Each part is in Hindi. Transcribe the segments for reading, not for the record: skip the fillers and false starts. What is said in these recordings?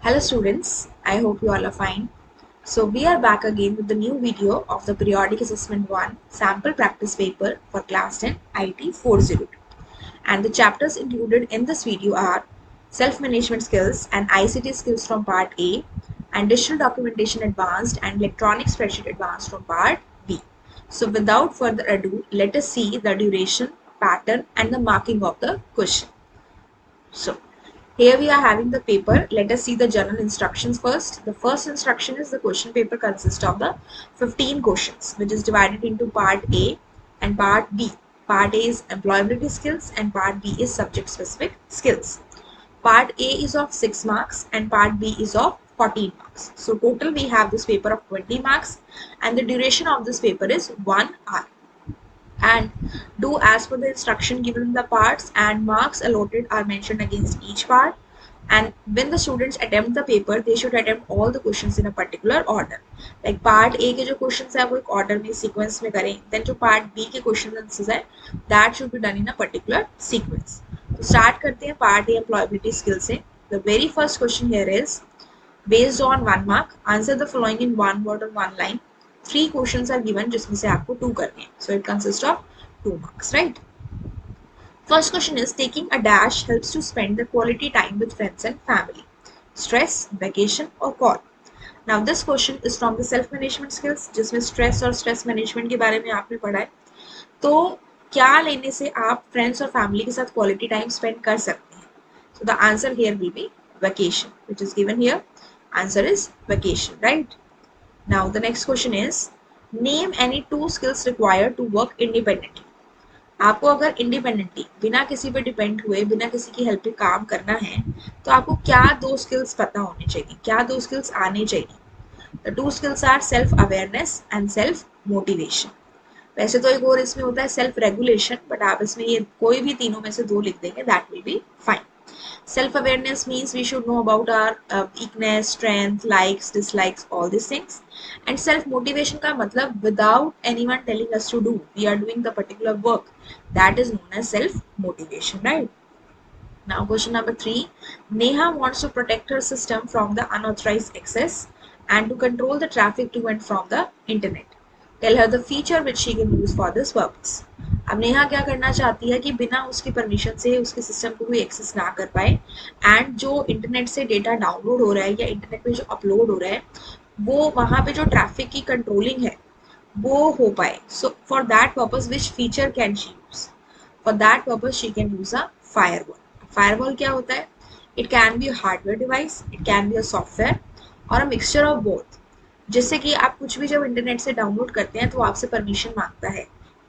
Hello students, I hope you all are fine. So we are back again with the new video of the Periodic Assessment 1 sample practice paper for class 10 IT 402. And the chapters included in this video are Self-Management Skills and ICT Skills from Part A and Digital Documentation Advanced and Electronic Spreadsheet Advanced from Part B. So without further ado, let us see the duration, pattern and the marking of the question. So here we are having the paper. Let us see the general instructions first. The first instruction is the question paper consists of the 15 questions, which is divided into part A and part B. Part A is employability skills and part B is subject specific skills. Part A is of 6 marks and part B is of 14 marks. So total we have this paper of 20 marks and the duration of this paper is 1 hour. And do as per the instruction given in the parts, and marks allotted are mentioned against each part. And when the students attempt the paper, they should attempt all the questions in a particular order. Like part A के जो questions है वो एक order में sequence में करें, then जो part B के question answers है that should be done in a particular sequence. तो start करते हैं part A employability skills से. The very first question here is based on 1 mark, answer the following in one word or one line. 3 questions are given जिसमें से आपको 2 करने हैं. So it consists of 2 marks, right? First question is taking a dash helps to spend the quality time with friends and family. Stress, vacation or call. Now this question is from the self management skills जिसमें stress और stress management के बारे में आपने पढ़ा है. तो क्या लेने से आप friends और family के साथ quality time spend कर सकते हैं? So the answer here will be vacation, which is given here. Answer is vacation, right? Now the next question is name any 2 skills required to work independently. आपको अगर इंडिपेंडेंटली बिना किसी पे डिपेंड हुए बिना किसी की हेल्प पे काम करना है तो आपको क्या 2 स्किल्स पता होने चाहिए, क्या 2 स्किल्स आने चाहिए. The 2 skills are self awareness and self motivation. वैसे तो एक और इसमें होता है सेल्फ रेगुलेशन, बट आप इसमें ये कोई भी तीनों में से 2 लिख देंगे, that will be fine. Self awareness means we should know about our weakness, strength, likes, dislikes, all these things. And self motivation का मतलब without anyone telling us to do, we are doing the particular work. That is known as self motivation, right? Now question number 3. Neha wants to protect her system from the unauthorized access and to control the traffic to and from the internet. Tell her the feature which she can use for this purpose. अब नेहा क्या करना चाहती है कि बिना उसकी परमिशन से उसके सिस्टम को कोई एक्सेस ना कर पाए एंड जो इंटरनेट से डेटा डाउनलोड हो रहा है या इंटरनेट पे जो अपलोड हो रहा है वो वहाँ पे जो ट्रैफिक की कंट्रोलिंग है वो हो पाए. So for that purpose which feature can she use? For that purpose she can use a firewall. Firewall क्या होता है? It can be a hardware device, it can be a software और अ मिक्सचर ऑफ बोथ. जिससे कि आप कुछ भी जब इंटरनेट से डाउनलोड करते हैं तो आपसे परमिशन मांगता है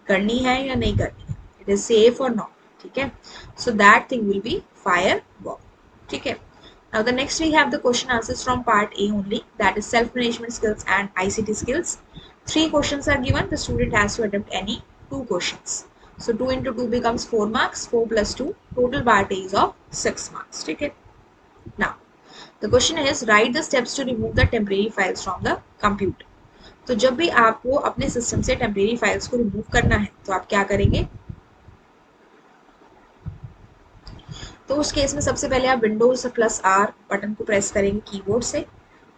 करनी है या नहीं करनी है, इट इज सेफ और नॉट. ठीक है, so that thing will be fire wall. ठीक है. Now the next we have the question answers from part A only, that is self management skills and ICT skills. 3 questions are given, the student has to attempt any 2 questions. So 2 into 2 becomes 4 marks, 4 plus 2, total part A is of 6 marks. ठीक है. Now the question is write the steps to remove the temporary files from the computer. तो जब भी आपको अपने सिस्टम से टेम्परेरी फाइल्स को रिमूव करना है तो आप क्या करेंगे? तो उस केस में सबसे पहले आप विंडोज प्लस आर बटन को प्रेस करेंगे कीबोर्ड से.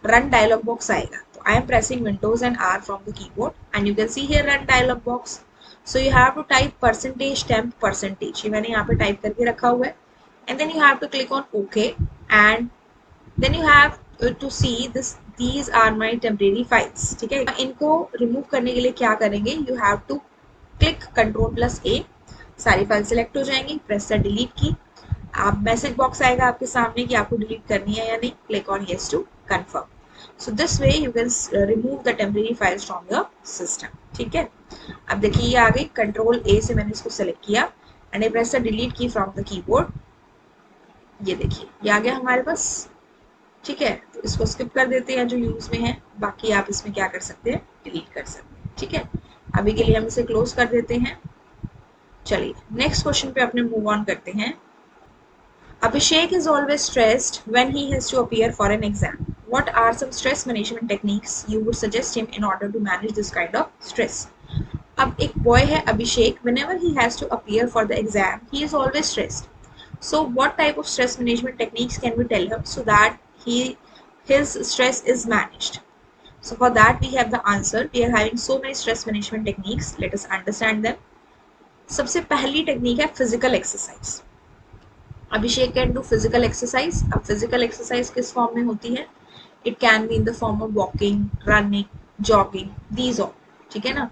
रन डायलॉग बॉक्स आएगा. तो I am pressing Windows and R from the keyboard and you can see here run dialog box. So you have to type percentage temp percentage, ये मैंने यहाँ पे टाइप करके रखा हुआ है. And then you have to click on okay and then you have to see this, these are my temporary files. ठीक है, इनको रिमूव करने के लिए क्या करेंगे? You have to click control plus A, सारी फाइल सेलेक्ट हो जाएंगी, प्रेस द डिलीट की. आप मैसेज बॉक्स आएगा आपके सामने कि आपको डिलीट करनी है या नहीं, click on yes to confirm. So this way you can remove the temporary files from your system. ठीक है. अब देखिए ये आ गई, कंट्रोल ए से मैंने इसको सेलेक्ट किया and I press the delete की फ्रॉम द कीबोर्ड. ये देखिए ये आ गया हमारे पास. ठीक है, तो इसको स्किप कर देते हैं जो यूज में है, बाकी आप इसमें क्या कर सकते हैं, डिलीट कर सकते हैं. ठीक है, अभी के लिए हम इसे क्लोज कर देते हैं. चलिए नेक्स्ट क्वेश्चन पे अपने मूव ऑन करते हैं. Abhishek is always stressed when he has to appear for an exam. What are some stress management techniques you would suggest him in order to manage this kind of stress? अब एक बॉय है अभिषेक, whenever he has to appear for the exam, he is always stressed. So what type of stress management techniques can we tell him so that he his stress is managed? So for that we have the answer. We are having so many stress management techniques. Let us understand them. सबसे पहली टेक्निक है physical exercise. Abhishek can do physical exercise. अब फिजिकल एक्सरसाइज किस फॉर्म में होती है? It can be in the form of walking, running, jogging, these all. ठीक है ना.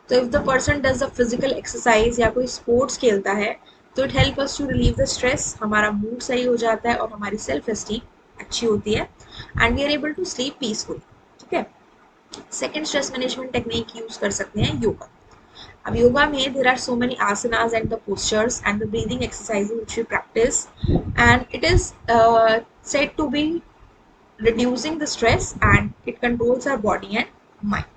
तो if the person does the physical exercise या कोई स्पोर्ट्स खेलता है तो it help us to relieve the stress. हमारा मूड सही हो जाता है और हमारी सेल्फ एस्टीम अच्छी होती है and we are able to sleep peacefully. ठीक है. Second stress management technique use कर सकते हैं योगा. अब योगा में there are so many asanas and the postures and the breathing exercises which we practice, and it is said to be reducing the stress and it controls our body and mind.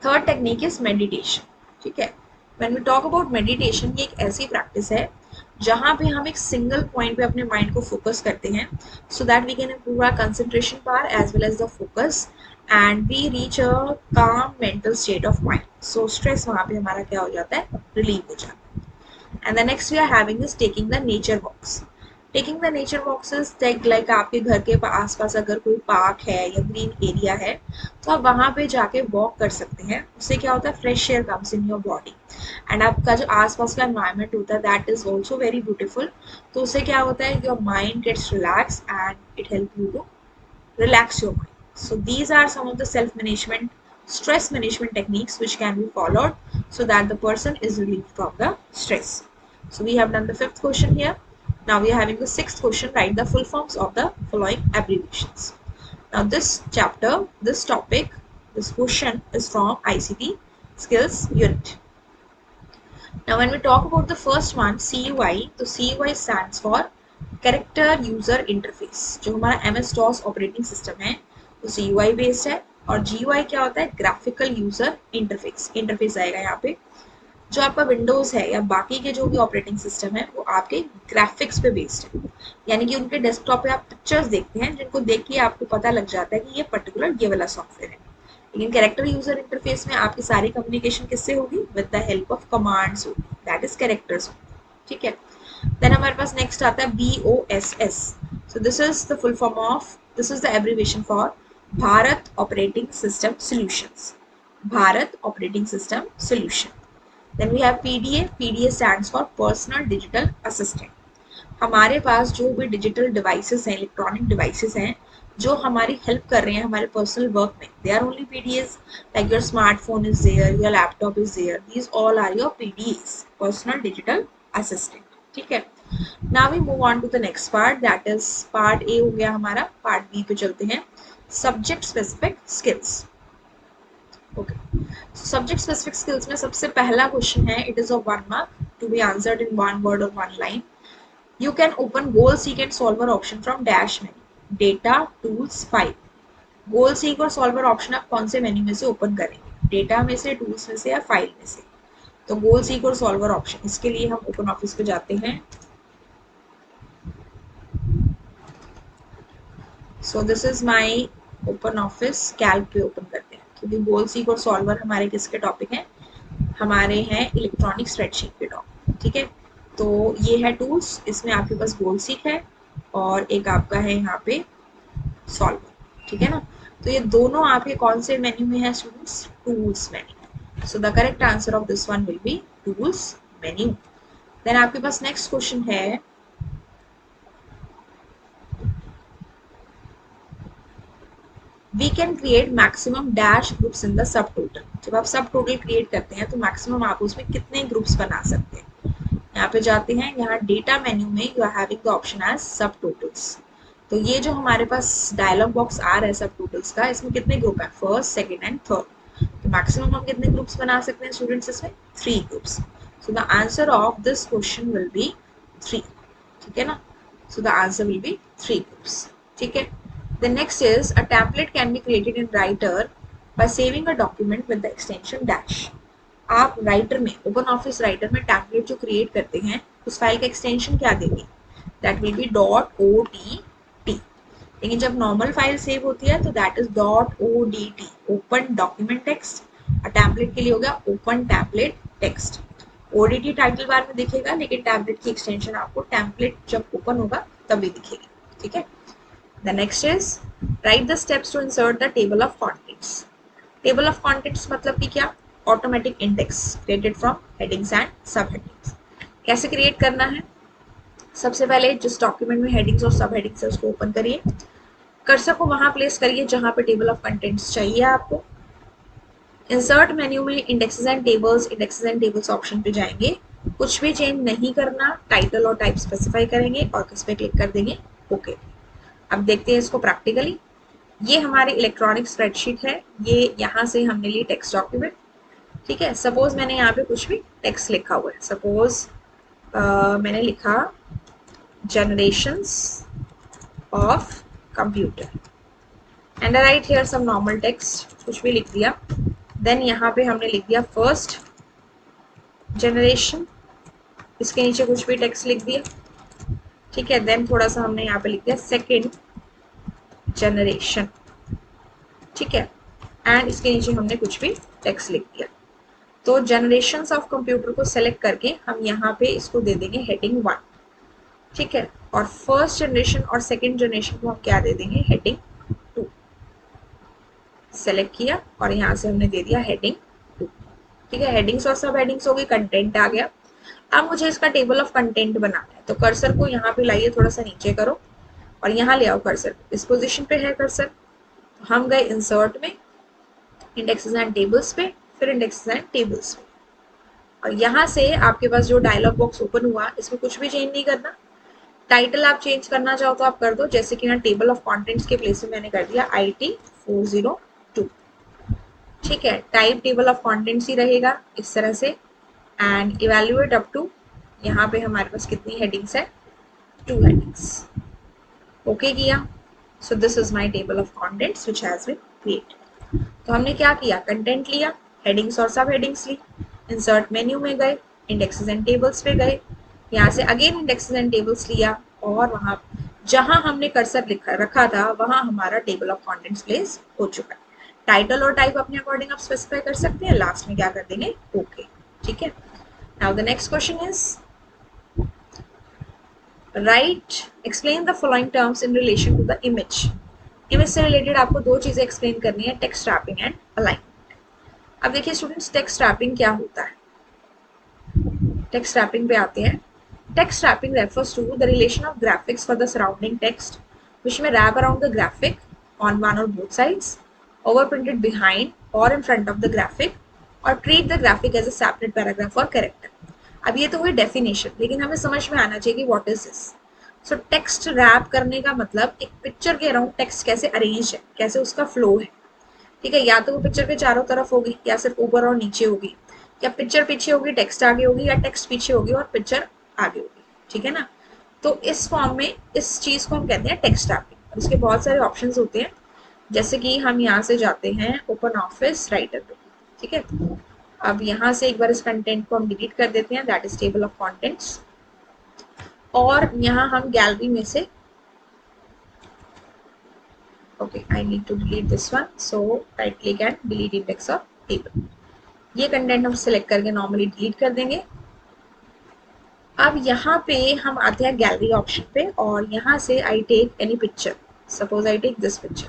Third technique is meditation. ठीक है. When we talk about meditation, ये एक ऐसी प्रैक्टिस है जहाँ पे हम एक सिंगल पॉइंट पे अपने माइंड को फोकस करते हैं so that we can improve our concentration power as well as the focus and we reach a calm mental state of mind. So stress वहाँ पे हमारा क्या हो जाता है? रिलीव हो जाता है. And the next we are having is taking the nature walks. Taking the nature walks is like आपके घर के आसपास अगर कोई पार्क है या ग्रीन एरिया है तो आप वहाँ पे जाके वॉक कर सकते हैं. उससे क्या होता है? Fresh air comes in your body and आपका जो आसपास का एनवायरनमेंट होता है that is also very beautiful. तो उससे क्या होता है? Your mind gets relax and it help you to relax your mind. So these are some of the self-management, stress management techniques which can be followed so that the person is relieved from the stress. So we have done the fifth question here. Now we are having the sixth question. Write the full forms of the following abbreviations. Now this chapter, this topic, this question is from ICT Skills Unit. Now when we talk about the first one, CUI, तो CUI stands for character user interface. जो हमारा MS DOS ऑपरेटिंग सिस्टम है वो CUI बेस्ड है और GUI क्या होता है? Graphical user interface. इंटरफेस आएगा यहाँ पे. जो आपका विंडोज है या बाकी के जो भी ऑपरेटिंग सिस्टम है वो आपके ग्राफिक्स पे बेस्ड है. यानी कि उनके डेस्कटॉप पे आप पिक्चर्स देखते हैं जिनको देख के आपको पता लग जाता है कि ये पर्टिकुलर ये वाला सॉफ्टवेयर है. लेकिन कैरेक्टर यूजर इंटरफेस में आपकी सारी कम्युनिकेशन किससे होगी? With the help of commands होगी. That is characters. ठीक है. देन हमारे पास नेक्स्ट आता है BOSS. So this is the full form of, this is the abbreviation for Bharat operating system solutions. Bharat operating system solution. Then we have PDA. PDA stands for personal digital assistant. हमारे पास जो भी डिजिटल डिवाइसेस हैं, इलेक्ट्रॉनिक डिवाइसेस हैं जो हमारी हेल्प कर रहे हैं हमारे पर्सनल वर्क में, they are only PDAs. Like your smartphone is there, your laptop is there, these all are your PDAs, personal digital assistant. ठीक है. Now we move on to the next part, that is part A हो गया हमारा. पार्ट बी पे चलते हैं. Subject specific skills. Okay. Subject specific skills में सबसे पहला क्वेश्चन है, it is of 1 mark to be answered in 1 word और 1 line. You can open goal seek and solver option from dash menu. Data, tools, file. Goal seek और सॉल्वर ऑप्शन आप कौन से मेन्यू में से ओपन करेंगे? डेटा में से, टूल्स में से या फाइल में से? तो गोल सीक और सॉल्वर ऑप्शन, इसके लिए हम ओपन ऑफिस पे जाते हैं. सो this is my open office. Calc पे ओपन करते हैं क्योंकि गोल सीक और सॉल्वर हमारे किसके टॉपिक हैं? हमारे हैं इलेक्ट्रॉनिक स्प्रेडशीट के टॉपिक. ठीक है. तो ये है टूल्स, इसमें आपके पास गोल सीक है और एक आपका है यहाँ पे सॉल्वर. ठीक है ना. तो ये दोनों आपके कौन से मेन्यू में है students? Tools menu. So the correct answer of this one will be tools menu. Then आपके पास नेक्स्ट क्वेश्चन है, we can create maximum dash groups in the subtotal. जब आप सब टोटल क्रिएट करते हैं तो मैक्सिमम आप उसमें कितने ग्रुप्स बना सकते हैं? यहाँ पे जाते हैं, यहाँ डेटा मेन्यू में you are having the option as subtotals. तो ये जो हमारे पास डायलॉग बॉक्स आ रहा है सब टोटल्स का, इसमें कितने ग्रुप है? First, second and third. तो मैक्सिमम हम कितने ग्रुप्स बना सकते हैं स्टूडेंट्स इसमें? 3 groups. So the answer of this question will be 3. ठीक है ना. So the answer will be 3 groups. ठीक है. The next is a template can be created in Writer by saving a document with the extension dash. आप राइटर में, ओपन ऑफिस राइटर में टेम्पलेट जो क्रिएट करते हैं उस फाइल का एक्सटेंशन क्या देंगे? That will be .odt. लेकिन जब नॉर्मल फाइल सेव होती है तो that is .odt, open document text. और टेम्पलेट के लिए हो गया open template text. ODT title bar में दिखेगा लेकिन टेम्पलेट की एक्सटेंशन आपको टेम्पलेट जब ओपन होगा तभी दिखेगी. ठीक है. The next is write the steps to insert the table of contents. Table of contents मतलब कि क्या? Automatic index created from headings and subheadings. कैसे क्रिएट करना है? सबसे पहले जिस डॉक्यूमेंट में हेडिंग्स और सब हेडिंग्स है उसको ओपन करिए, कर्सर को वहां प्लेस करिए जहां पे टेबल ऑफ कंटेंट्स चाहिए आपको। इंसर्ट मेन्यू में इंडेक्सेस एंड टेबल्स ऑप्शन पे जाएंगे, कुछ भी चेंज नहीं करना, टाइटल और टाइप स्पेसिफाई करेंगे और किस पे क्लिक कर देंगे? ओके। अब देखते हैं इसको प्रैक्टिकली। ये हमारी इलेक्ट्रॉनिक स्प्रेडशीट है, ये यहाँ से हमने ली टेक्स्ट डॉक्यूमेंट, ठीक है। सपोज मैंने यहाँ पे कुछ भी टेक्स्ट लिखा हुआ है, सपोज मैंने लिखा generations of computer and I write here some normal text, कुछ भी लिख दिया। देन यहाँ पे हमने लिख दिया फर्स्ट जनरेशन, इसके नीचे कुछ भी टेक्स्ट लिख दिया, ठीक है। देन थोड़ा सा हमने यहाँ पे लिख दिया सेकेंड जनरेशन, ठीक है, एंड इसके नीचे हमने कुछ भी टेक्स्ट लिख दिया। तो जनरेशंस ऑफ कंप्यूटर को सेलेक्ट करके हम यहाँ पे इसको दे देंगे हेडिंग 1, ठीक है। और फर्स्ट जनरेशन और सेकेंड जनरेशन को हम क्या दे देंगे? हेडिंग 2। सेलेक्ट किया और यहाँ से हमने दे दिया हेडिंग 2, ठीक है। हेडिंग्स और सब हेडिंग्स हो गई, कंटेंट आ गया। अब मुझे इसका टेबल ऑफ कंटेंट बनाना है, तो कर्सर को यहाँ पे लाइए, थोड़ा सा नीचे करो और यहाँ ले आओ कर्सर, इस पोजीशन पे है कर्सर। तो हम गए इंसर्ट में, इंडेक्सेस एंड टेबल्स पे, फिर इंडेक्सेस एंड टेबल्स पे, और यहाँ से आपके पास जो डायलॉग बॉक्स ओपन हुआ इसमें कुछ भी चेंज नहीं करना। टाइटल आप चेंज करना चाहो तो आप कर दो, जैसे कि यहाँ टेबल ऑफ कंटेंट्स के प्लेस में मैंने कर दिया IT 402, ठीक है। टाइप टेबल ऑफ कंटेंट्स ही रहेगा इस तरह से, एंड इवेल्युएट अप टू, यहाँ पे हमारे पास कितनी हेडिंग्स है? 2 हेडिंग्स। ओके किया। So this is my table of contents which has been created. तो हमने क्या किया? कंटेंट लिया, हेडिंग्स और सब हेडिंग्स ली, इंसर्ट मेन्यू में गए, इंडेक्सेस एंड टेबल्स पे गए, यहाँ से अगेन इंडेक्सेस एंड टेबल्स लिया, और वहां जहां हमने कर्सर लिखा रखा था वहां हमारा टेबल ऑफ कंटेंट्स प्लेस हो चुका है। टाइटल और टाइप अपने अकॉर्डिंग आप स्पेसिफाई कर सकते हैं, लास्ट में क्या कर देंगे? ओके, ठीक है। Now the next question is write explain the following terms in relation to the image. Image से रिलेटेड आपको दो चीजें एक्सप्लेन करनी है, टेक्स्ट रैपिंग एंड अलाइनमेंट। अब देखिए स्टूडेंट्स, टेक्स्ट रैपिंग क्या होता है? टेक्स्ट रैपिंग पे आते हैं। Text wrapping refers to the relation of graphics for the surrounding text, which may wrap around the graphic on one or both sides, overprinted behind or in front of the graphic, or treat the graphic as a separate paragraph or character. अब ये तो हुई डेफिनेशन, लेकिन हमें समझ में आना चाहिए कि what is this. So text rap करने का मतलब एक पिक्चर के अराउंड टेक्स्ट कैसे अरेंज है, कैसे उसका फ्लो है, ठीक है। या तो वो पिक्चर के चारों तरफ होगी, या सिर्फ ऊपर और नीचे होगी, या पिक्चर पीछे होगी टेक्स्ट आगे होगी, या टेक्स्ट पीछे होगी और पिक्चर आगे होगी, ठीक है ना। तो इस फॉर्म में इस चीज को हम कहते हैं टेक्स्ट रैपिंग। इसके बहुत सारे ऑप्शंस होते हैं, जैसे कि हम यहाँ से जाते हैं ओपन ऑफिस राइटर पे, ठीक है। अब यहाँ से एक बार इस कंटेंट को हम डिलीट कर देते हैं, that is table of contents, और यहाँ हम गैलरी में से okay I need to delete this one, so right click and delete index of table. ये कंटेंट हम सिलेक्ट करके नॉर्मली डिलीट कर देंगे। अब यहाँ पे हम आते हैं गैलरी ऑप्शन पे, और यहाँ से I take any picture, suppose I take this picture,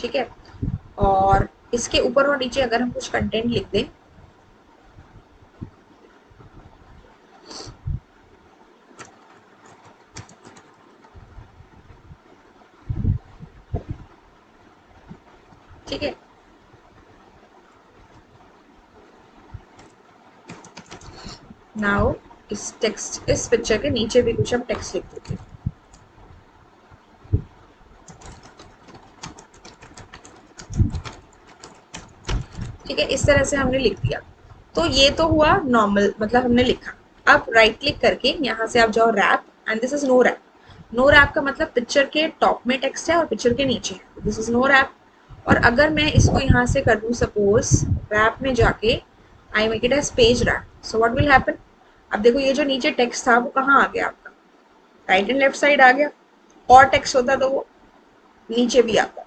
ठीक है। और इसके ऊपर और नीचे अगर हम कुछ कंटेंट लिख दें, ठीक है। नाउ इस टेक्स्ट, इस पिक्चर के नीचे भी कुछ हम टेक्स्ट लिख देते हैं, ठीक है। इस तरह से हमने लिख दिया। तो ये तो हुआ नॉर्मल, मतलब हमने लिखा। अब राइट क्लिक करके यहाँ से आप जाओ wrap, and this is no wrap. No wrap का मतलब पिक्चर के टॉप में टेक्स्ट है और पिक्चर के नीचे है, दिस इज नो रैप। और अगर मैं इसको यहाँ से कर दूँ, सपोज रैप में जाके I make it as page wrap, so what will happen? अब देखो ये जो नीचे टेक्स्ट था वो कहाँ आ गया आपका? राइट एंड लेफ्ट साइड आ गया। और टेक्स्ट होता तो वो नीचे भी आता,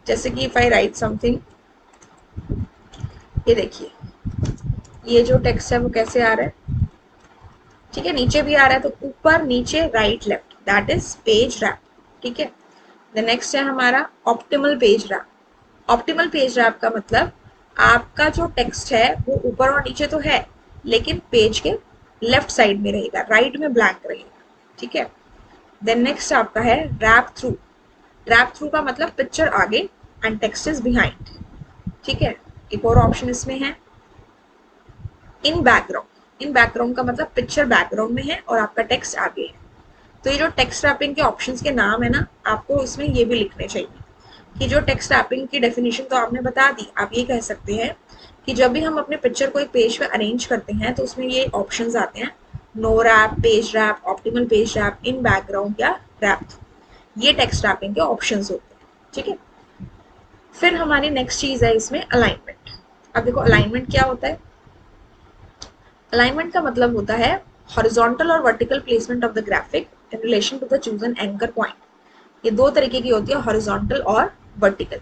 जैसे कि इफ आई राइट समथिंग, ये देखिए ये जो टेक्स्ट है वो कैसे आ रहा है, ठीक है, नीचे भी आ रहा है। तो ऊपर नीचे right left that is page wrap, ठीक है। द नेक्स्ट है हमारा optimal page wrap. Optimal page wrap का मतलब आपका जो टेक्स्ट है वो ऊपर और नीचे तो है, लेकिन पेज के लेफ्ट साइड में रहेगा, राइट में ब्लैंक रहेगा, ठीक है। देन नेक्स्ट आपका है रैप थ्रू। रैप थ्रू का मतलब पिक्चर आगे एंड टेक्स्ट इज बिहाइंड, ठीक है। एक और ऑप्शन इसमें है इन बैकग्राउंड। इन बैकग्राउंड का मतलब पिक्चर बैकग्राउंड में है और आपका टेक्स्ट आगे है। तो ये जो टेक्स्ट रैपिंग के ऑप्शंस के नाम है ना, आपको इसमें ये भी लिखने चाहिए कि जो टेक्स्ट रैपिंग की डेफिनेशन तो आपने बता दी। आप ये कह सकते हैं कि जब भी हम अपने पिक्चर को एक पेज पे अरेंज करते हैं तो उसमें ये ऑप्शंस आते हैं, no wrap, page wrap, optimal page wrap, in background या रैप। ये टेक्स्ट रैपिंग के ऑप्शंस होते हैं, ठीक है। फिर हमारी नेक्स्ट चीज है इसमें अलाइनमेंट। अब देखो अलाइनमेंट क्या होता है। अलाइनमेंट का मतलब होता है हॉरिजॉन्टल और vertical placement of the graphic in relation to the chosen anchor point. ये दो तरीके की होती है, हॉरिजॉन्टल और वर्टिकल।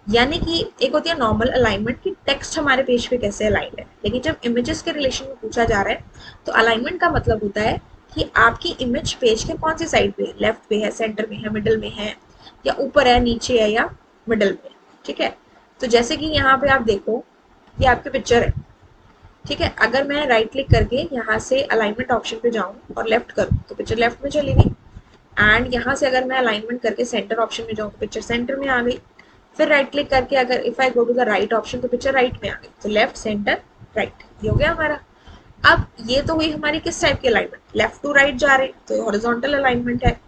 यानी कि एक होती है नॉर्मल अलाइनमेंट की टेक्स्ट हमारे पेज पे कैसे अलाइंड है, लेकिन जब इमेजेस के रिलेशन में पूछा जा रहा है तो अलाइनमेंट का मतलब होता है कि आपकी इमेज पेज के कौन सी साइड पे है, लेफ्ट पे है, सेंटर में है, मिडल में है, या ऊपर है, नीचे है, या मिडल में, ठीक है। तो जैसे कि यहाँ पे आप देखो ये आपकी पिक्चर है, ठीक है। अगर मैं राइट क्लिक करके यहाँ से अलाइनमेंट ऑप्शन पे जाऊँ और लेफ्ट करूँ तो पिक्चर लेफ्ट में चली गई, एंड यहाँ से अगर मैं अलाइनमेंट करके सेंटर ऑप्शन में जाऊँ तो पिक्चर सेंटर में आ गई। फिर राइट क्लिक करके अगर if I go to the right option तो पिक्चर राइट में आ गई। तो लेफ्ट, सेंटर, राइट, ये हो गया हमारा। अब ये तो हुई हमारी किस टाइप की अलाइनमेंट, लेफ्ट टू राइट जा रहे, तो हॉरिजॉन्टल अलाइनमेंट है।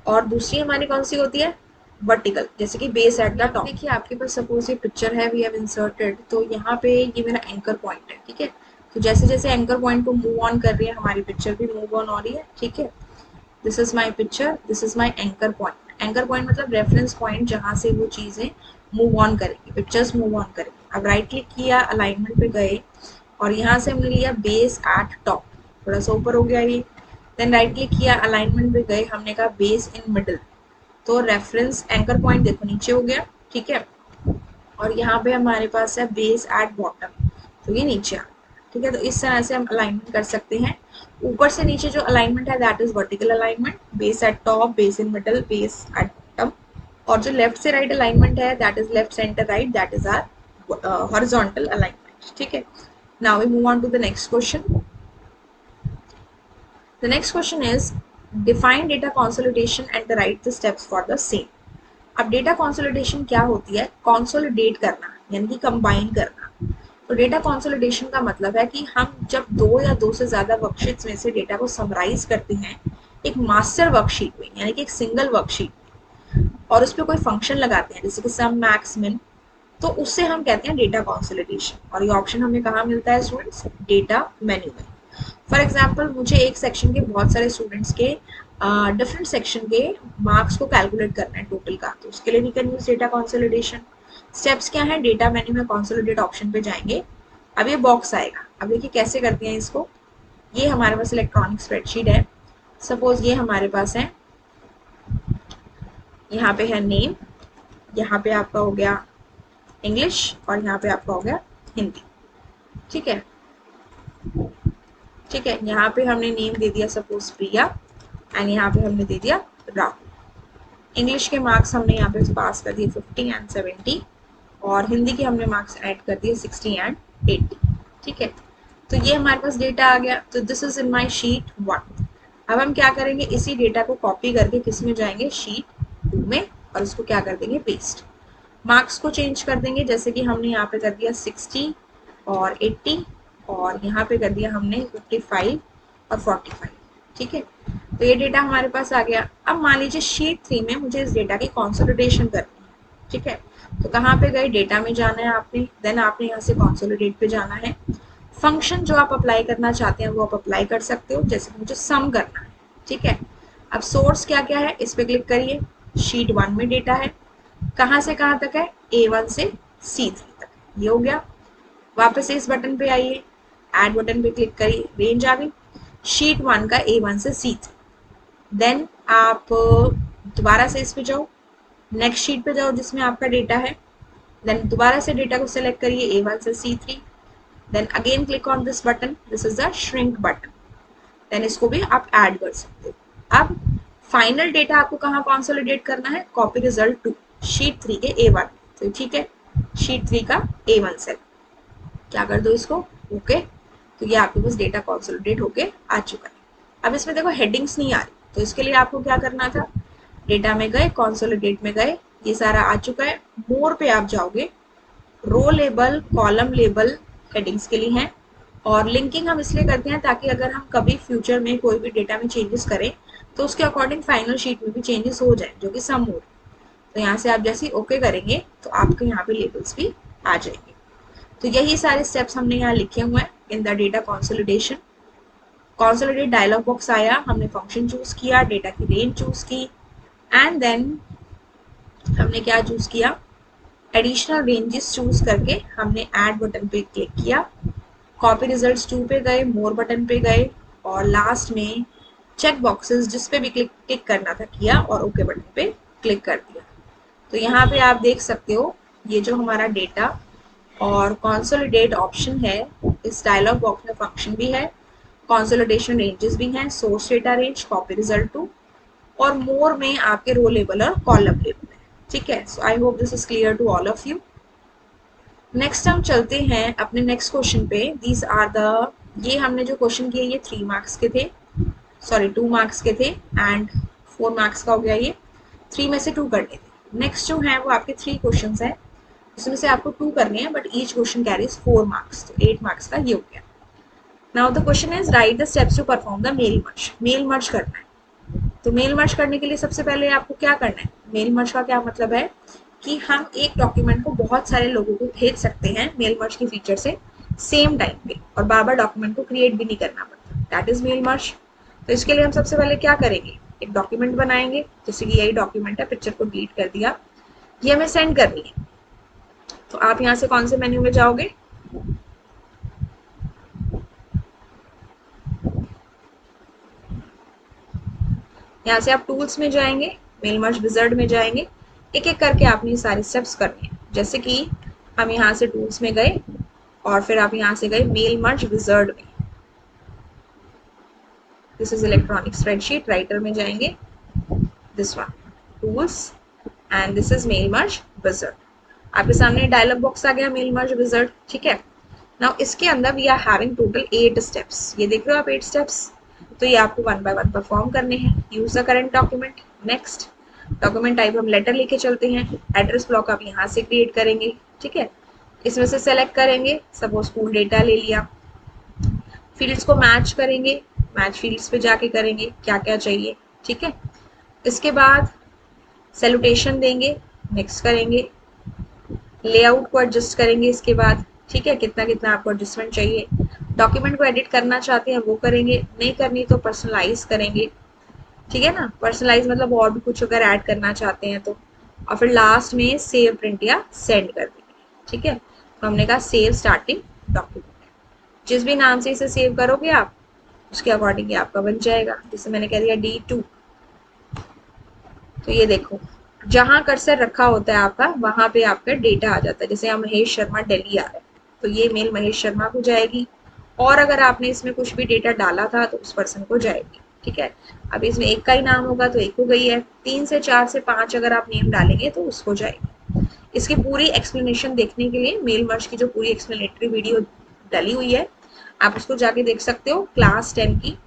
और दूसरी हमारी कौन सी होती है, वर्टिकल, जैसे कि बेस एट द टॉप। देखिए आपके पास सपोज ये पिक्चर है, वी हैव इंसर्टेड, तो यहाँ पे ये मेरा एंकर पॉइंट है, ठीक है। तो जैसे जैसे एंकर पॉइंट को मूव ऑन कर रही है हमारी पिक्चर भी मूव ऑन हो रही है, ठीक है। This is my picture, this is my anchor point. Anchor point मतलब रेफरेंस पॉइंट जहाँ से वो चीज़ें मूव ऑन करेंगी, पिक्चर्स मूव ऑन करेंगी। अब राइट क्लिक किया, अलाइनमेंट पे गए और यहाँ से हमने लिया बेस एट टॉप, थोड़ा सा ऊपर हो गया ये। देन राइट क्लिक किया, अलाइनमेंट पे गए, हमने कहा बेस इन मिडल, तो रेफरेंस एंकर पॉइंट देखो नीचे हो गया, ठीक है। और यहाँ पे हमारे पास है बेस एट बॉटम, तो ये नीचे आ गया, ठीक है। तो इस तरह से हम अलाइनमेंट कर सकते हैं। ऊपर से नीचे जो अलाइनमेंट है that is vertical alignment, base at top, base in middle, base at bottom. और जो लेफ्ट से राइट अलाइनमेंट है that is left, centre, right, that is are horizontal alignment, ठीक है। Now we move on to the next question. The next question is define data consolidation and write the steps for the same. अब डेटा कॉन्सोलिडेशन क्या होती है, कॉन्सोलिडेट करना यानी कि कंबाइन करना। तो डेटा कॉन्सोलिडेशन का मतलब है कि हम जब दो या दो से ज्यादा वर्कशीट्स में से डेटा को समराइज करते हैं एक मास्टर वर्कशीट में, यानी कि एक सिंगल वर्कशीट, और उस पर कोई फंक्शन लगाते हैं जैसे कि सम, मैक्स, मिन, तो उससे हम कहते हैं डेटा कॉन्सोलिडेशन। और ये ऑप्शन हमें कहाँ मिलता है स्टूडेंट्स, डेटा मेन्यू में। फॉर एग्जाम्पल मुझे एक सेक्शन के बहुत सारे स्टूडेंट्स के डिफरेंट सेक्शन के मार्क्स को कैलकुलेट करना है टोटल का, तो उसके लिए भी can use data consolidation. Steps क्या है, डेटा मेन्यू में कॉन्सोलिडेट ऑप्शन पे जाएंगे, अब ये बॉक्स आएगा। अब देखिए कैसे करते हैं इसको। ये हमारे पास इलेक्ट्रॉनिक स्प्रेडशीट है, सपोज ये हमारे पास है, यहाँ पे है नेम, यहाँ पे आपका हो गया इंग्लिश और यहाँ पे आपका हो गया हिंदी, ठीक है। ठीक है, यहाँ पे हमने नेम दे दिया सपोज प्रिया, एंड यहाँ पे हमने दे दिया राहुल। इंग्लिश के मार्क्स हमने यहाँ पे पास कर दिए 50 एंड 70, और हिंदी के हमने मार्क्स ऐड कर दिए 60 एंड 80, ठीक है। तो ये हमारे पास डेटा आ गया। तो this is in my sheet 1। अब हम क्या करेंगे, इसी डेटा को कॉपी करके किस में जाएंगे, शीट 2 में, और उसको क्या कर देंगे, पेस्ट। मार्क्स को चेंज कर देंगे, जैसे कि हमने यहाँ पे कर दिया 60 और 80, और यहाँ पे कर दिया हमने 55 और 45, ठीक है। तो ये डेटा हमारे पास आ गया। अब मान लीजिए शीट 3 में मुझे इस डेटा की कॉन्सोलिडेशन करनी है, ठीक है। तो कहाँ पे गए, डेटा में जाना है आपने, देन आपने यहाँ से कॉन्सोलिडेट पे जाना है। फंक्शन जो आप अप्लाई करना चाहते हैं वो आप अप्लाई कर सकते हो, जैसे मुझे सम करना है, ठीक है। अब सोर्स क्या क्या है, इस पे क्लिक करिए, शीट 1 में डेटा है, कहाँ से कहाँ तक है, A1 से C3 तक, ये हो गया। वापस से इस बटन पे आइए, ऐड बटन पे क्लिक करिए, रेंज आ गई शीट 1 का A1 से C3। देन आप दोबारा से इस पे जाओ, नेक्स्ट शीट पे जाओ जिसमें आपका डेटा है, देन दोबारा से डेटा को सिलेक्ट करिए A1 से C3, then again click on this button, this is the shrink button, then इसको भी आप ऐड कर सकते हो। अब फाइनल डेटा आपको कहाँ कंसोलिडेट करना है, कॉपी रिजल्ट 2 शीट 3 के A1। तो ठीक है, शीट 3 का A1 सेल क्या कर दो इसको, ओके। तो ये आपके पास डेटा कंसोलिडेट होके आ चुका है। अब इसमें देखो हेडिंग्स नहीं आ रही, तो इसके लिए आपको क्या करना था, डेटा में गए, कंसोलिडेट में गए, ये सारा आ चुका है। मोर पे आप जाओगे, row label, column label headings के लिए हैं, और लिंकिंग हम इसलिए करते हैं ताकि अगर हम कभी फ्यूचर में कोई भी डेटा में चेंजेस करें तो उसके अकॉर्डिंग फाइनल शीट में भी चेंजेस हो जाए, जो कि सम मोड। तो यहाँ से आप जैसे ओके करेंगे तो आपके यहाँ पे लेबल्स भी आ जाएंगे। तो यही सारे स्टेप्स हमने यहाँ लिखे हुए हैं in the data consolidation. Consolidate dialog box आया, हमने फंक्शन चूज किया, डेटा की रेंज चूज की, एंड देन हमने क्या चूज किया, एडिशनल रेंजेस चूज करके हमने ऐड बटन पे क्लिक किया, कॉपी रिजल्ट्स 2 पे गए, मोर बटन पे गए, और लास्ट में चेक बॉक्सेस जिस पे भी क्लिक करना था किया, और ओके बटन पे क्लिक कर दिया। तो यहाँ पे आप देख सकते हो ये जो हमारा डेटा और कंसोलिडेट ऑप्शन है, इस डायलॉग बॉक्स में फंक्शन भी है, कंसोलिडेशन रेंजेस भी हैं, source data range, copy result 2, और मोर में आपके रो लेबल और कॉलम लेबल है। ठीक है, so I hope this is clear to all of you. Next हम चलते हैं अपने नेक्स्ट क्वेश्चन पे। दीज आर द, ये हमने जो क्वेश्चन किए ये 3 मार्क्स के थे, सॉरी 2 मार्क्स के थे, एंड 4 मार्क्स का हो गया, ये 3 में से 2 करने थे। नेक्स्ट जो है वो आपके 3 क्वेश्चन है, उसमें से आपको 2 करने हैं, but each question carries 4 marks, तो 8 मार्क्स का ये हो गया। Now the question is write the steps to perform the mail merge. Mail merge करना है, तो मेल मर्ज करने के लिए सबसे पहले आपको क्या करना है, मेल मर्ज का क्या मतलब है कि हम एक डॉक्यूमेंट को बहुत सारे लोगों को भेज सकते हैं मेल मर्ज की फीचर से सेम टाइम पे, और बार बार डॉक्यूमेंट को क्रिएट भी नहीं करना पड़ता, दैट इज मेल मर्ज। तो इसके लिए हम सबसे पहले क्या करेंगे, एक डॉक्यूमेंट बनाएंगे, जैसे कि यही डॉक्यूमेंट है, पिक्चर को डिलीट कर दिया, ये हमें सेंड करनी है। तो आप यहाँ से कौन से मेन्यू में जाओगे, यहाँ से आप टूल्स में जाएंगे, मेल मर्ज विजार्ड में जाएंगे, एक एक करके आपने ये सारे स्टेप्स करने हैं। जैसे कि हम यहाँ से टूल्स में गए, और फिर आप यहाँ से गए मेल मर्ज विजार्ड में, this is electronic spreadsheet, Writer में जाएंगे, this one tools, and this is mail merge wizard. आपके सामने डायलॉग बॉक्स आ गया मेल मर्ज विजार्ड, ठीक है। नाउ इसके अंदर we are having total 8 steps, ये देख रहे हो आप 8 स्टेप्स, तो ये आपको 1 बाय 1 परफॉर्म करने हैं। Use the current document, next document type हम लेटर लेके चलते हैं, एड्रेस ब्लॉक आप यहाँ से क्रिएट करेंगे, ठीक है। इसमें से सेलेक्ट करेंगे, सपोज स्कूल डेटा ले लिया, फील्ड्स को मैच करेंगे, मैच फील्ड्स पे जाके करेंगे क्या क्या चाहिए, ठीक है। इसके बाद सैल्यूटेशन देंगे, नेक्स्ट करेंगे, लेआउट को एडजस्ट करेंगे इसके बाद, ठीक है, कितना कितना आपको एडजस्टमेंट चाहिए। डॉक्यूमेंट को एडिट करना चाहते हैं वो करेंगे, नहीं करनी तो पर्सनलाइज करेंगे, ठीक है ना, पर्सनलाइज मतलब और भी कुछ अगर ऐड करना चाहते हैं तो, और फिर लास्ट में सेव, प्रिंट या सेंड कर देंगे, ठीक है। तो हमने कहा सेव स्टार्टिंग डॉक्यूमेंट, जिस भी नाम से इसे सेव करोगे आप उसके अकॉर्डिंग ये आपका बन जाएगा। जैसे मैंने कह दिया D2, तो ये देखो जहां कर्सर रखा होता है आपका वहां पे आपका डेटा आ जाता है। जैसे यहाँ महेश शर्मा दिल्ली आ रहा है, तो ये मेल महेश शर्मा को जाएगी, और अगर आपने इसमें कुछ भी डेटा डाला था तो उस पर्सन को जाएगी, ठीक है। अब इसमें एक का ही नाम होगा तो एक हो गई है, 3 से 4 से 5 अगर आप नेम डालेंगे तो उसको जाएगी। इसकी पूरी एक्सप्लेनेशन देखने के लिए मेल मर्ज की जो पूरी एक्सप्लेनेटरी वीडियो डली हुई है आप उसको जाके देख सकते हो क्लास 10 की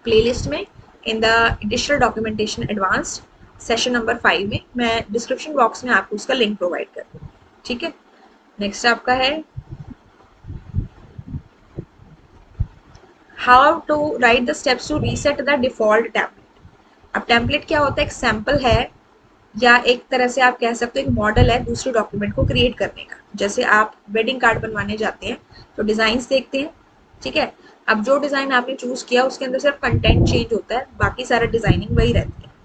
प्लेलिस्ट में, in the additional documentation advanced session number 5 में, मैं डिस्क्रिप्शन बॉक्स में आपको उसका लिंक प्रोवाइड कर दूँगी, ठीक है। नेक्स्ट आपका है how to write the steps to reset the default template. अब टेम्पलेट क्या होता है, एक सैम्पल है, या एक तरह से आप कह सकते हो एक मॉडल है दूसरे डॉक्यूमेंट को क्रिएट करने का। जैसे आप वेडिंग कार्ड बनवाने जाते हैं तो डिजाइन्स देखते हैं, ठीक है। अब जो डिजाइन आपने चूज किया उसके अंदर सिर्फ कंटेंट चेंज होता है, बाकी सारा डिजाइनिंग वही रहती है।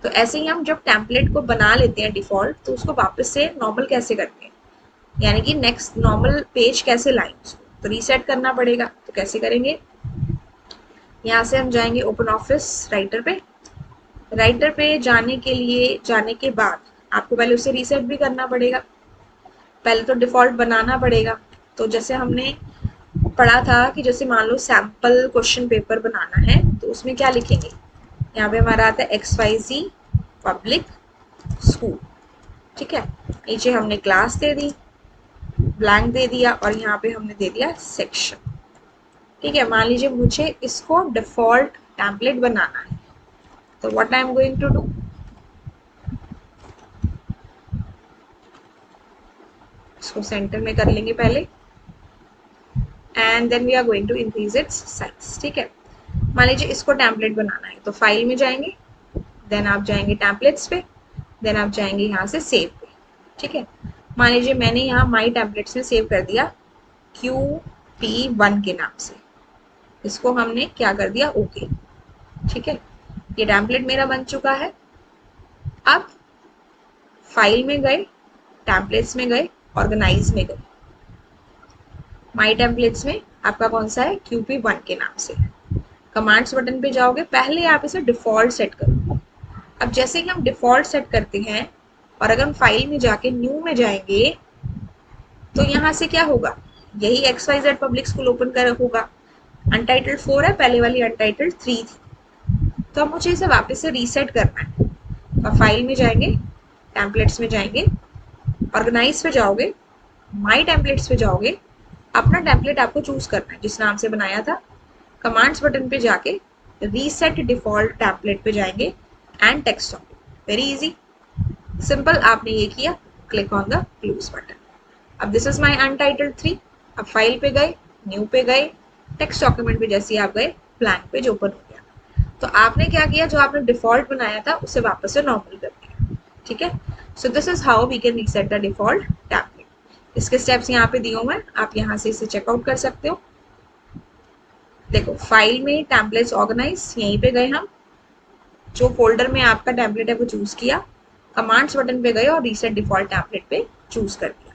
तो ऐसे ही हम जब टेम्पलेट को बना लेते हैं डिफॉल्ट, तो उसको वापस से नॉर्मल कैसे करते हैं, यानी कि नेक्स्ट नॉर्मल पेज कैसे लाएं उसको, तो रीसेट करना पड़ेगा। तो कैसे करेंगे, यहाँ से हम जाएंगे ओपन ऑफिस राइटर पे, राइटर पे जाने के लिए, जाने के बाद आपको पहले उसे रीसेट भी करना पड़ेगा, पहले तो डिफॉल्ट बनाना पड़ेगा। तो जैसे हमने पढ़ा था कि जैसे मान लो सैम्पल क्वेश्चन पेपर बनाना है तो उसमें क्या लिखेंगे, यहाँ पे हमारा आता है XYZ पब्लिक स्कूल, ठीक है। नीचे हमने क्लास दे दी, ब्लैंक दे दिया, और यहाँ पे हमने दे दिया सेक्शन, ठीक है। मान लीजिए मुझे इसको डिफॉल्ट टेम्पलेट बनाना है, तो what I am going to do, इसको सेंटर में कर लेंगे पहले, and then we are going to increase its size, ठीक है। मान लीजिए इसको टेम्पलेट बनाना है, तो फाइल में जाएंगे, देन आप जाएंगे टेम्पलेट्स पे, देन आप जाएंगे यहाँ से सेव पे, ठीक है। मान लीजिए मैंने यहाँ माई टेम्पलेट्स में सेव कर दिया QP1 के नाम से, इसको हमने क्या कर दिया, ओके, ठीक है। ये टेम्पलेट मेरा बन चुका है। अब फाइल में गए, टेम्पलेट्स में गए, ऑर्गेनाइज में गए, माई टेम्पलेट्स में आपका कौन सा है, QP1 के नाम से। कमांड्स बटन पे जाओगे, पहले आप इसे डिफॉल्ट सेट करो। अब जैसे कि हम डिफॉल्ट सेट करते हैं, और अगर हम फाइल में जाके न्यू में जाएंगे, तो यहाँ से क्या होगा, यही XYZ पब्लिक स्कूल ओपन कर होगा। अनटाइटल्ड 4 है, पहले वाली अनटाइटल्ड 3 थी, तो अब मुझे इसे वापस से रीसेट करना है। तो फाइल में जाएंगे, टेम्पलेट्स में जाएंगे, ऑर्गेनाइज पे जाओगे, माई टेम्पलेट्स पे जाओगे, अपना टेम्पलेट आपको चूज करना है जिस नाम से बनाया था। कमांड्स बटन पे जाके रीसेट डिफॉल्ट टेम्पलेट पे जाएंगे, and text document, very easy, simple. आपने ये किया, click on the close button. अब दिस इज माई अनटाइटल्ड 3। अब फाइल पे गए, न्यू पे गए, टेक्स्ट डॉक्यूमेंट पे जैसे आप गए, ब्लैंक पेज ओपन हो गया। तो आपने क्या किया, जो आपने डिफॉल्ट बनाया था उसे वापस से नॉर्मल कर दिया, ठीक है। So this is how we can reset the default template. इसके स्टेप्स यहाँ पे दिए हुए हैं, आप यहाँ से इसे चेकआउट कर सकते हो। देखो फाइल में टेम्पलेट्स ऑर्गेनाइज, यहीं पे गए हम, जो फोल्डर में आपका टेम्पलेट है वो चूज किया, कमांड्स बटन पे गए और रीसेट डिफॉल्ट टेम्पलेट पे चूज कर दिया।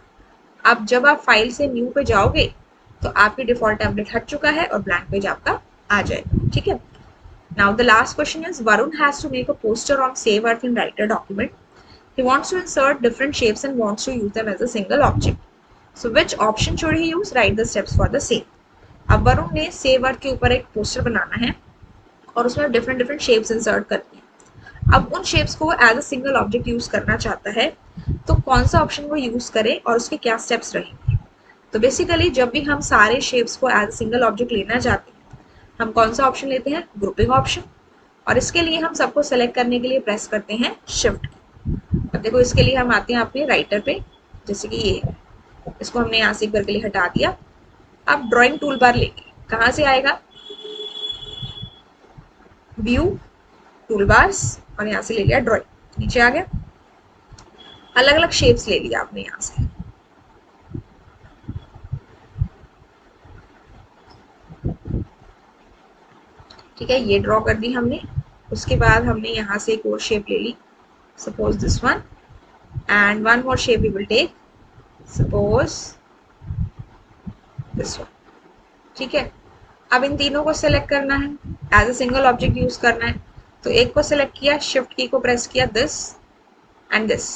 अब जब आप फाइल से न्यू पे जाओगे, तो आपकी डिफॉल्ट टेम्पलेट हट चुका है और ब्लैंक पेज आपका आ जाएगा, ठीक है। Now the last question is, Varun has to make a poster on save earth in Writer document. He wants to insert different shapes and wants to use them as a single object. So which option should he use? Write the steps for the same. अब वरुण ने सेव अर्थ के ऊपर एक पोस्टर बनाना है और उसमें डिफरेंट डिफरेंट शेप्स इंसर्ट करनी है। अब उन शेप्स को वो as a single object use करना चाहता है, तो कौन सा ऑप्शन वो यूज करे और उसके क्या स्टेप्स रहेंगे। तो बेसिकली जब भी हम सारे शेप्स को एज अ सिंगल ऑब्जेक्ट लेना चाहते हैं, हम कौन सा ऑप्शन लेते हैं, ग्रुपिंग ऑप्शन। और इसके लिए हम सबको सेलेक्ट करने के लिए प्रेस करते हैं शिफ्ट। अब देखो इसके लिए हम आते हैं अपने राइटर पे, जैसे कि ये है, इसको हमने यहाँ से एक बार के लिए हटा दिया। अब ड्राइंग टूल बार लेंगे, कहाँ से आएगा, व्यू, टूल बार्स, और यहाँ से ले लिया ड्राइंग, नीचे आ गया। अलग अलग शेप्स ले लिया आपने यहाँ से, ठीक है, ये ड्रॉ कर दी हमने। उसके बाद हमने यहाँ से एक और शेप ले ली, suppose this one, and one more shape we will take, suppose this one, ठीक है। अब इन तीनों को सिलेक्ट करना है, as a single object use करना है। तो एक को सिलेक्ट किया, शिफ्ट की को प्रेस किया, दिस एंड दिस।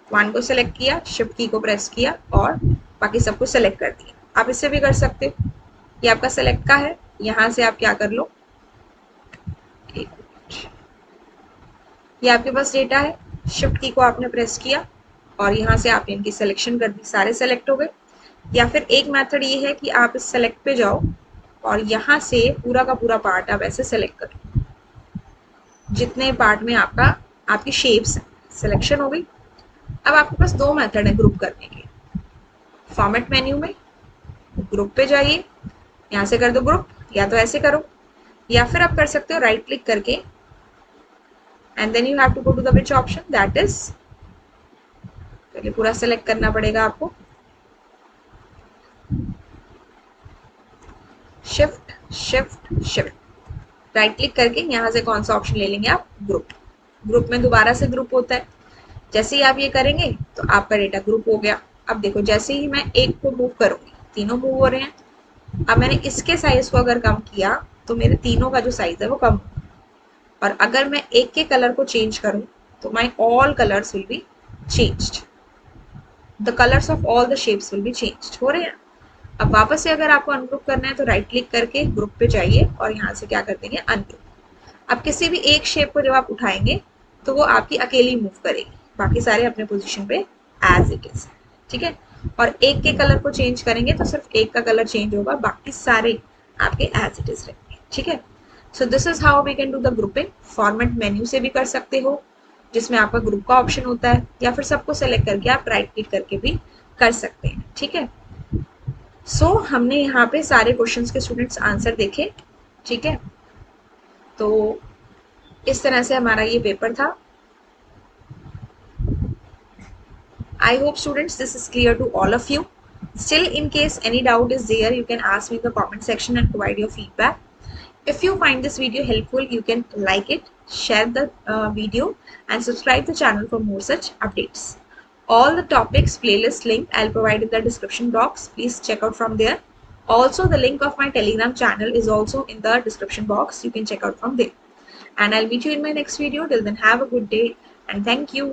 वन को सिलेक्ट किया, शिफ्ट की को प्रेस किया, और बाकी सबको सिलेक्ट कर दिया। आप इससे भी कर सकते हो, ये आपका सिलेक्ट का है, यहाँ से आप क्या कर लो, ये आपके पास डेटा है, शिफ्ट की को आपने प्रेस किया और यहाँ से आपने इनकी सिलेक्शन कर दी, सारे सेलेक्ट हो गए। या फिर एक मेथड ये है कि आप इस सेलेक्ट पे जाओ और यहाँ से पूरा का पूरा पार्ट आप ऐसे सेलेक्ट करो, जितने पार्ट में आपका आपकी शेप्स सिलेक्शन हो गई। अब आपके पास दो मेथड है ग्रुप करने के। फॉर्मेट मेन्यू में ग्रुप पे जाइए, यहाँ से कर दो ग्रुप, या तो ऐसे करो, या फिर आप कर सकते हो राइट क्लिक करके, and then you have to go to the which option, that is, पहले पूरा सेलेक्ट करना पड़ेगा आपको, shift shift shift, right click करके यहाँ से कौन सा ऑप्शन ले लेंगे आप, ग्रुप। ग्रुप में दोबारा से ग्रुप होता है, जैसे ही आप ये करेंगे तो आपका डेटा ग्रुप हो गया। अब देखो जैसे ही मैं एक को मूव करूंगी, तीनों मूव हो रहे हैं। अब मैंने इसके साइज को अगर कम किया तो मेरे तीनों का जो साइज है वो कम होगा, और अगर मैं एक के कलर को चेंज करूं तो my all colours will be changed, the colours of all the shapes will be changed, हो रहे हैं। अब वापस से अगर आपको अनग्रुप करना है तो राइट क्लिक करके ग्रुप पे जाइए और यहाँ से क्या कर देंगे, अनग्रुप। अब किसी भी एक शेप को जब आप उठाएंगे तो वो आपकी अकेली मूव करेगी, बाकी सारे अपने पोजीशन पे एज इट इज, ठीक है। और एक के कलर को चेंज करेंगे तो सिर्फ एक का कलर चेंज होगा, बाकी सारे आपके एज इट इज रहेंगे, ठीक है। So this is how we can do the grouping. Format menu से भी कर सकते हो, जिसमें आपका ग्रुप का ऑप्शन होता है, या फिर सबको सेलेक्ट करके आप राइट क्लिक करके भी कर सकते हैं, ठीक है। सो हमने यहाँ पे सारे क्वेश्चंस के स्टूडेंट्स आंसर देखे, ठीक है। तो इस तरह से हमारा ये पेपर था। I hope students this is clear to all of you. Still, in case any doubt is there, you can ask me in the comment section and provide your feedback. If you find this video helpful, you can like it, share the video, and subscribe the channel for more such updates. All the topics playlist link I'll provide in the description box. Please check out from there. Also, the link of my Telegram channel is also in the description box. You can check out from there. And I'll meet you in my next video. Till then, have a good day and thank you.